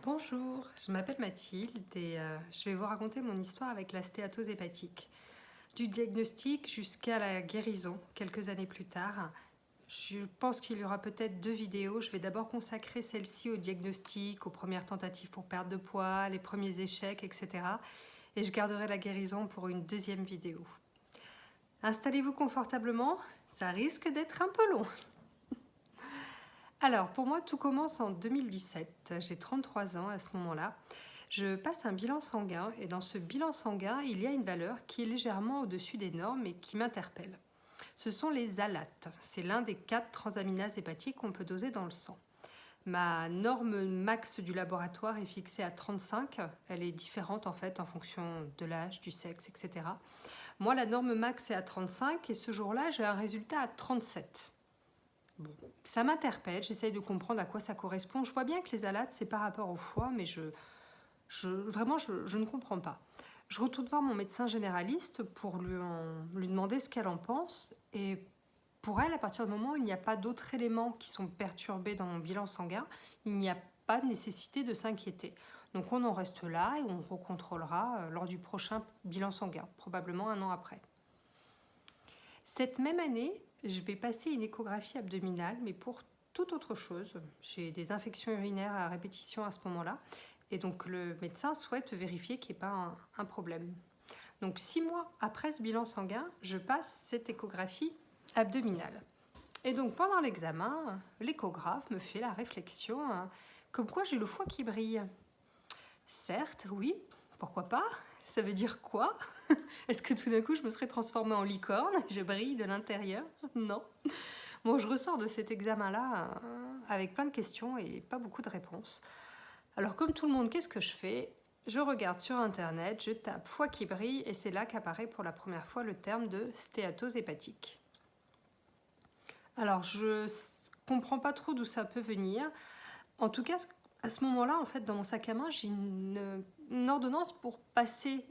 Bonjour, je m'appelle Mathilde et je vais vous raconter mon histoire avec la stéatose hépatique. Du diagnostic jusqu'à la guérison, quelques années plus tard. Je pense qu'il y aura peut-être deux vidéos. Je vais d'abord consacrer celle-ci au diagnostic, aux premières tentatives pour perdre de poids, les premiers échecs, etc. Et je garderai la guérison pour une deuxième vidéo. Installez-vous confortablement, ça risque d'être un peu long. Alors, pour moi, tout commence en 2017. J'ai 33 ans à ce moment-là. Je passe un bilan sanguin et dans ce bilan sanguin, il y a une valeur qui est légèrement au-dessus des normes et qui m'interpelle. Ce sont les alates. C'est l'un des 4 transaminases hépatiques qu'on peut doser dans le sang. Ma norme max du laboratoire est fixée à 35. Elle est différente en fait en fonction de l'âge, du sexe, etc. Moi, la norme max est à 35 et ce jour-là, j'ai un résultat à 37. Bon, ça m'interpelle, j'essaye de comprendre à quoi ça correspond. Je vois bien que les alates, c'est par rapport au foie, mais vraiment, je ne comprends pas. Je retourne voir mon médecin généraliste pour lui demander ce qu'elle en pense. Et pour elle, à partir du moment où il n'y a pas d'autres éléments qui sont perturbés dans mon bilan sanguin, il n'y a pas de nécessité de s'inquiéter. Donc on en reste là et on recontrôlera lors du prochain bilan sanguin, probablement un an après. Cette même année, je vais passer une échographie abdominale, mais pour toute autre chose. J'ai des infections urinaires à répétition à ce moment-là. Et donc le médecin souhaite vérifier qu'il n'y ait pas un problème. Donc 6 mois après ce bilan sanguin, je passe cette échographie abdominale. Et donc pendant l'examen, l'échographe me fait la réflexion comme quoi j'ai le foie qui brille. Certes, oui, pourquoi pas? Ça veut dire quoi? Est-ce que tout d'un coup je me serais transformée en licorne? Je brille de l'intérieur? Non. Bon, je ressors de cet examen-là avec plein de questions et pas beaucoup de réponses. Alors comme tout le monde, qu'est-ce que je fais? Je regarde sur internet, je tape foie qui brille et c'est là qu'apparaît pour la première fois le terme de stéatose hépatique. Alors je comprends pas trop d'où ça peut venir. En tout cas, à ce moment-là, en fait, dans mon sac à main, j'ai une ordonnance pour passer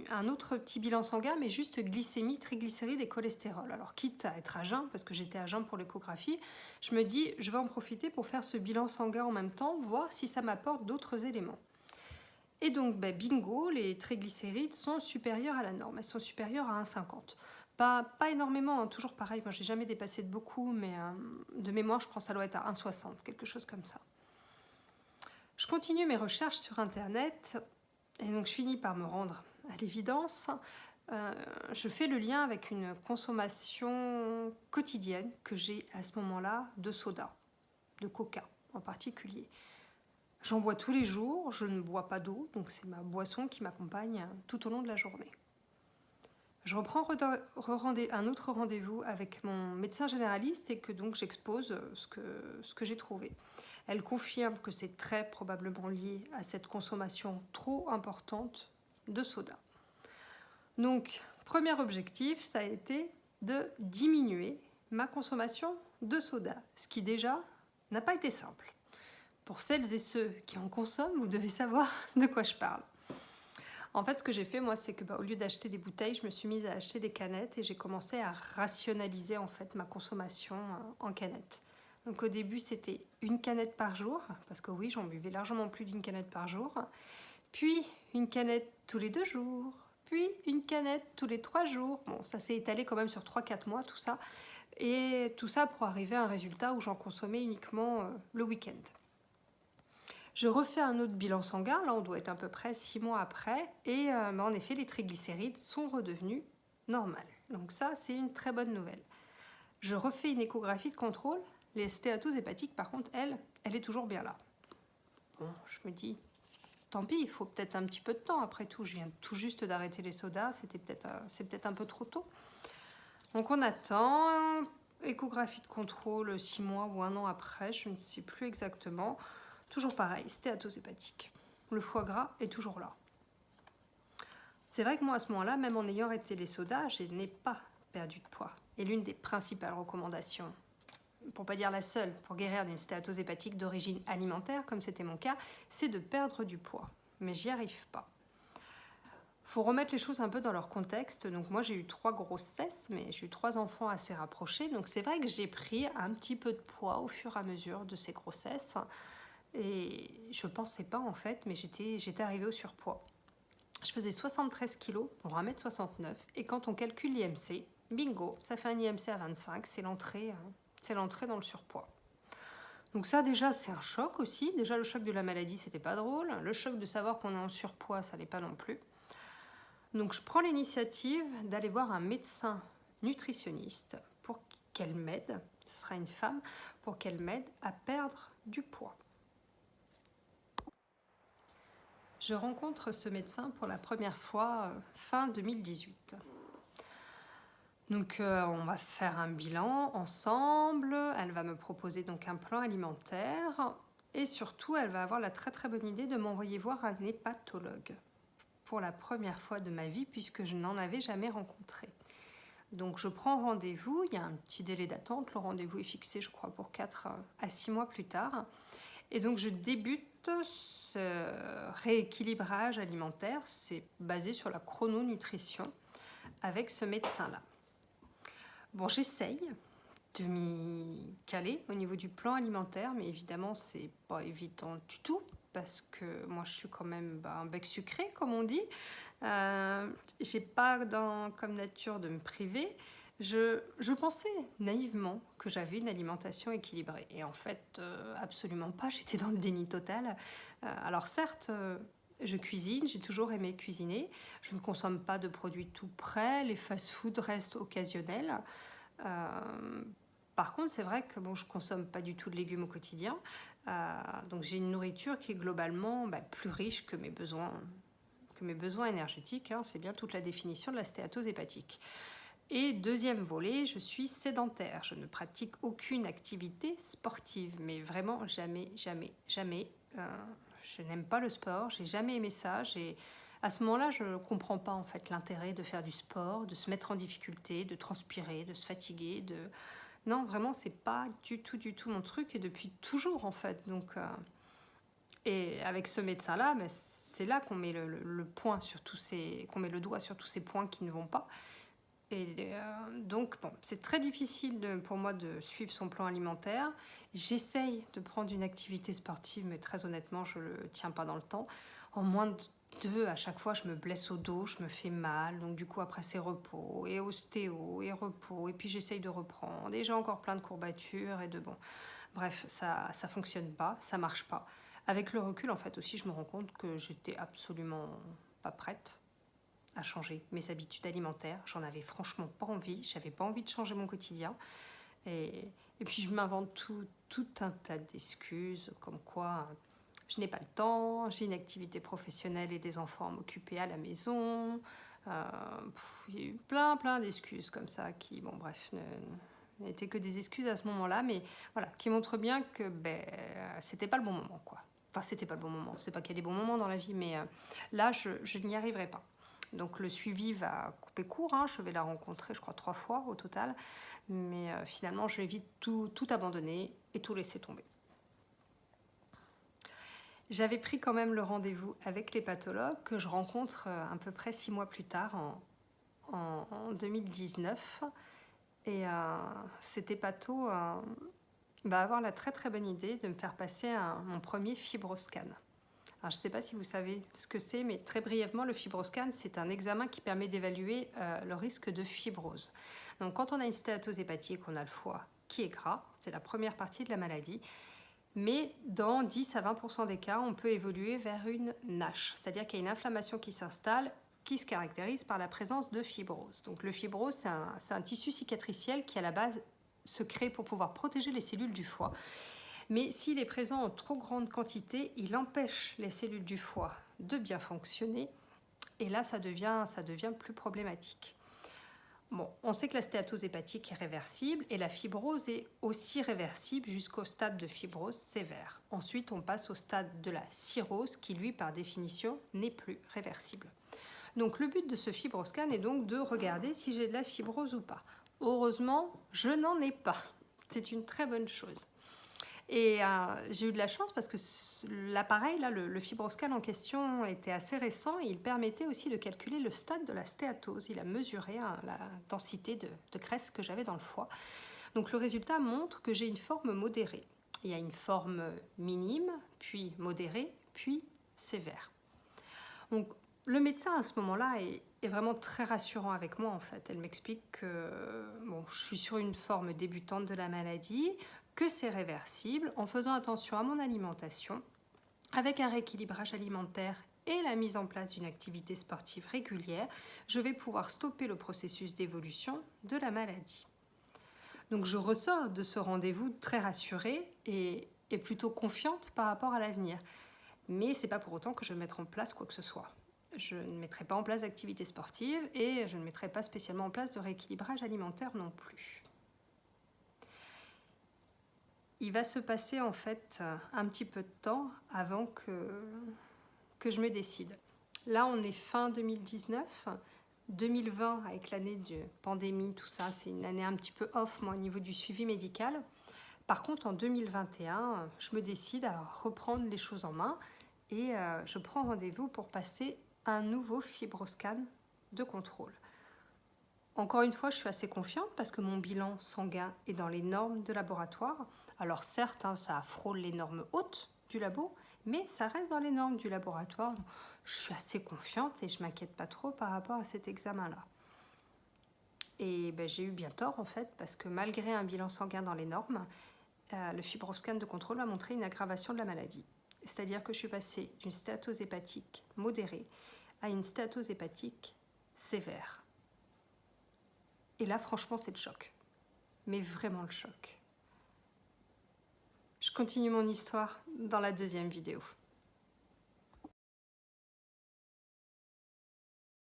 un autre petit bilan sanguin, mais juste glycémie, triglycérides et cholestérol. Alors, quitte à être à jeun, parce que j'étais à jeun pour l'échographie, je me dis, je vais en profiter pour faire ce bilan sanguin en même temps, voir si ça m'apporte d'autres éléments. Et donc, bingo, les triglycérides sont supérieurs à la norme. Elles sont supérieures à 1,50. Pas énormément, hein, toujours pareil. Moi, j'ai jamais dépassé de beaucoup, mais de mémoire, je pense que ça doit être à 1,60, quelque chose comme ça. Je continue mes recherches sur Internet et donc je finis par me rendre à l'évidence. Je fais le lien avec une consommation quotidienne que j'ai à ce moment-là de soda, de coca en particulier. J'en bois tous les jours, je ne bois pas d'eau, donc c'est ma boisson qui m'accompagne tout au long de la journée. Je reprends un autre rendez-vous avec mon médecin généraliste et que donc j'expose ce que j'ai trouvé. Elle confirme que c'est très probablement lié à cette consommation trop importante de soda. Donc, premier objectif, ça a été de diminuer ma consommation de soda, ce qui déjà n'a pas été simple. Pour celles et ceux qui en consomment, vous devez savoir de quoi je parle. En fait, ce que j'ai fait, moi, c'est que au lieu d'acheter des bouteilles, je me suis mise à acheter des canettes et j'ai commencé à rationaliser en fait ma consommation en canettes. Donc au début, c'était une canette par jour, parce que oui, j'en buvais largement plus d'une canette par jour. Puis une canette tous les 2 jours, puis une canette tous les 3 jours. Bon, ça s'est étalé quand même sur 3-4 mois, tout ça. Et tout ça pour arriver à un résultat où j'en consommais uniquement le week-end. Je refais un autre bilan sanguin, là on doit être à peu près 6 mois après, et en effet les triglycérides sont redevenus normales. Donc ça c'est une très bonne nouvelle. Je refais une échographie de contrôle, les stéatoses hépatiques par contre elle est toujours bien là. Bon, je me dis, tant pis, il faut peut-être un petit peu de temps après tout, je viens tout juste d'arrêter les sodas, c'est peut-être un peu trop tôt. Donc on attend, échographie de contrôle 6 mois ou 1 an après, je ne sais plus exactement. Toujours pareil, stéatose hépatique. Le foie gras est toujours là. C'est vrai que moi, à ce moment-là, même en ayant arrêté les sodas, je n'ai pas perdu de poids. Et l'une des principales recommandations, pour pas dire la seule, pour guérir d'une stéatose hépatique d'origine alimentaire, comme c'était mon cas, c'est de perdre du poids. Mais j'y arrive pas. Faut remettre les choses un peu dans leur contexte. Donc moi, j'ai eu 3 grossesses, mais j'ai eu 3 enfants assez rapprochés. Donc c'est vrai que j'ai pris un petit peu de poids au fur et à mesure de ces grossesses. Et je pensais pas en fait, mais j'étais arrivée au surpoids. Je faisais 73 kilos pour 1m69 et quand on calcule l'IMC, bingo, ça fait un IMC à 25, c'est l'entrée dans le surpoids. Donc ça déjà c'est un choc aussi, déjà le choc de la maladie c'était pas drôle, le choc de savoir qu'on est en surpoids ça l'est pas non plus. Donc je prends l'initiative d'aller voir un médecin nutritionniste pour qu'elle m'aide, ce sera une femme, pour qu'elle m'aide à perdre du poids. Je rencontre ce médecin pour la première fois fin 2018. Donc on va faire un bilan ensemble, elle va me proposer donc un plan alimentaire et surtout elle va avoir la très très bonne idée de m'envoyer voir un hépatologue pour la première fois de ma vie puisque je n'en avais jamais rencontré. Donc je prends rendez-vous, il y a un petit délai d'attente, le rendez-vous est fixé je crois pour 4 à 6 mois plus tard. Et donc je débute ce rééquilibrage alimentaire, c'est basé sur la chrononutrition avec ce médecin-là. Bon, j'essaye de m'y caler au niveau du plan alimentaire, mais évidemment c'est pas évident du tout parce que moi je suis quand même un bec sucré comme on dit. J'ai pas comme nature de me priver. Je pensais naïvement que j'avais une alimentation équilibrée et en fait absolument pas, j'étais dans le déni total. Alors certes je cuisine, j'ai toujours aimé cuisiner, je ne consomme pas de produits tout prêts, les fast-food restent occasionnels. Par contre c'est vrai que bon, je consomme pas du tout de légumes au quotidien, donc j'ai une nourriture qui est globalement plus riche que mes besoins énergétiques, hein, c'est bien toute la définition de la stéatose hépatique. Et deuxième volet, je suis sédentaire. Je ne pratique aucune activité sportive, mais vraiment jamais, jamais, jamais. Je n'aime pas le sport, j'ai jamais aimé ça. À ce moment-là, je ne comprends pas en fait l'intérêt de faire du sport, de se mettre en difficulté, de transpirer, de se fatiguer. Non, vraiment, c'est pas du tout mon truc et depuis toujours en fait. Donc, et avec ce médecin-là, c'est là qu'on met le point sur qu'on met le doigt sur tous ces points qui ne vont pas. Et donc, bon, c'est très difficile pour moi de suivre son plan alimentaire. J'essaye de prendre une activité sportive, mais très honnêtement, je ne le tiens pas dans le temps. En moins de 2, à chaque fois, je me blesse au dos, je me fais mal. Donc, du coup, après, c'est repos et ostéo et repos. Et puis, j'essaye de reprendre. Et j'ai encore plein de courbatures et de bon. Bref, ça fonctionne pas, ça marche pas. Avec le recul, en fait, aussi, je me rends compte que j'étais absolument pas prête à changer mes habitudes alimentaires. J'en avais franchement pas envie. J'avais pas envie de changer mon quotidien. Et puis je m'invente tout un tas d'excuses, comme quoi je n'ai pas le temps, j'ai une activité professionnelle et des enfants à m'occuper à la maison. Il y a eu plein d'excuses comme ça qui, bon bref, n'étaient que des excuses à ce moment-là, mais voilà, qui montrent bien que c'était pas le bon moment, quoi. Enfin, c'était pas le bon moment. C'est pas qu'il y a des bons moments dans la vie, mais là, je n'y arriverai pas. Donc le suivi va couper court, hein. Je vais la rencontrer, je crois, 3 fois au total. Mais finalement, je vais vite tout abandonner et tout laisser tomber. J'avais pris quand même le rendez-vous avec l'hépatologue que je rencontre à peu près 6 mois plus tard, en 2019. Et cet hépato va avoir la très très bonne idée de me faire passer mon premier fibroscan. Alors, je ne sais pas si vous savez ce que c'est, mais très brièvement, le fibroscan, c'est un examen qui permet d'évaluer le risque de fibrose. Donc, quand on a une stéatose hépatique, on a le foie qui est gras, c'est la première partie de la maladie. Mais dans 10 à 20% des cas, on peut évoluer vers une NASH, c'est-à-dire qu'il y a une inflammation qui s'installe, qui se caractérise par la présence de fibrose. Donc, le fibrose, c'est un tissu cicatriciel qui, à la base, se crée pour pouvoir protéger les cellules du foie. Mais s'il est présent en trop grande quantité, il empêche les cellules du foie de bien fonctionner. Et là, ça devient plus problématique. Bon, on sait que la stéatose hépatique est réversible et la fibrose est aussi réversible jusqu'au stade de fibrose sévère. Ensuite, on passe au stade de la cirrhose qui, lui, par définition, n'est plus réversible. Donc, le but de ce fibroscan est donc de regarder si j'ai de la fibrose ou pas. Heureusement, je n'en ai pas. C'est une très bonne chose. Et j'ai eu de la chance parce que l'appareil, là, le fibroscan en question était assez récent et il permettait aussi de calculer le stade de la stéatose. Il a mesuré la densité de graisse que j'avais dans le foie. Donc le résultat montre que j'ai une forme modérée. Il y a une forme minime, puis modérée, puis sévère. Donc le médecin à ce moment-là est vraiment très rassurant avec moi en fait. Elle m'explique que bon, je suis sur une forme débutante de la maladie, que c'est réversible en faisant attention à mon alimentation, avec un rééquilibrage alimentaire et la mise en place d'une activité sportive régulière, je vais pouvoir stopper le processus d'évolution de la maladie. Donc je ressors de ce rendez-vous très rassurée et plutôt confiante par rapport à l'avenir. Mais ce n'est pas pour autant que je vais mettre en place quoi que ce soit. Je ne mettrai pas en place d'activité sportive et je ne mettrai pas spécialement en place de rééquilibrage alimentaire non plus. Il va se passer en fait un petit peu de temps avant que je me décide. Là, on est fin 2019. 2020, avec l'année de pandémie, tout ça, c'est une année un petit peu off, moi, au niveau du suivi médical. Par contre, en 2021, je me décide à reprendre les choses en main et je prends rendez-vous pour passer un nouveau fibroscan de contrôle. Encore une fois, je suis assez confiante parce que mon bilan sanguin est dans les normes de laboratoire. Alors certes, ça frôle les normes hautes du labo, mais ça reste dans les normes du laboratoire. Donc, je suis assez confiante et je ne m'inquiète pas trop par rapport à cet examen-là. Et j'ai eu bien tort en fait, parce que malgré un bilan sanguin dans les normes, le fibroscan de contrôle a montré une aggravation de la maladie. C'est-à-dire que je suis passée d'une stéatose hépatique modérée à une stéatose hépatique sévère. Et là, franchement, c'est le choc. Mais vraiment le choc. Je continue mon histoire dans la deuxième vidéo.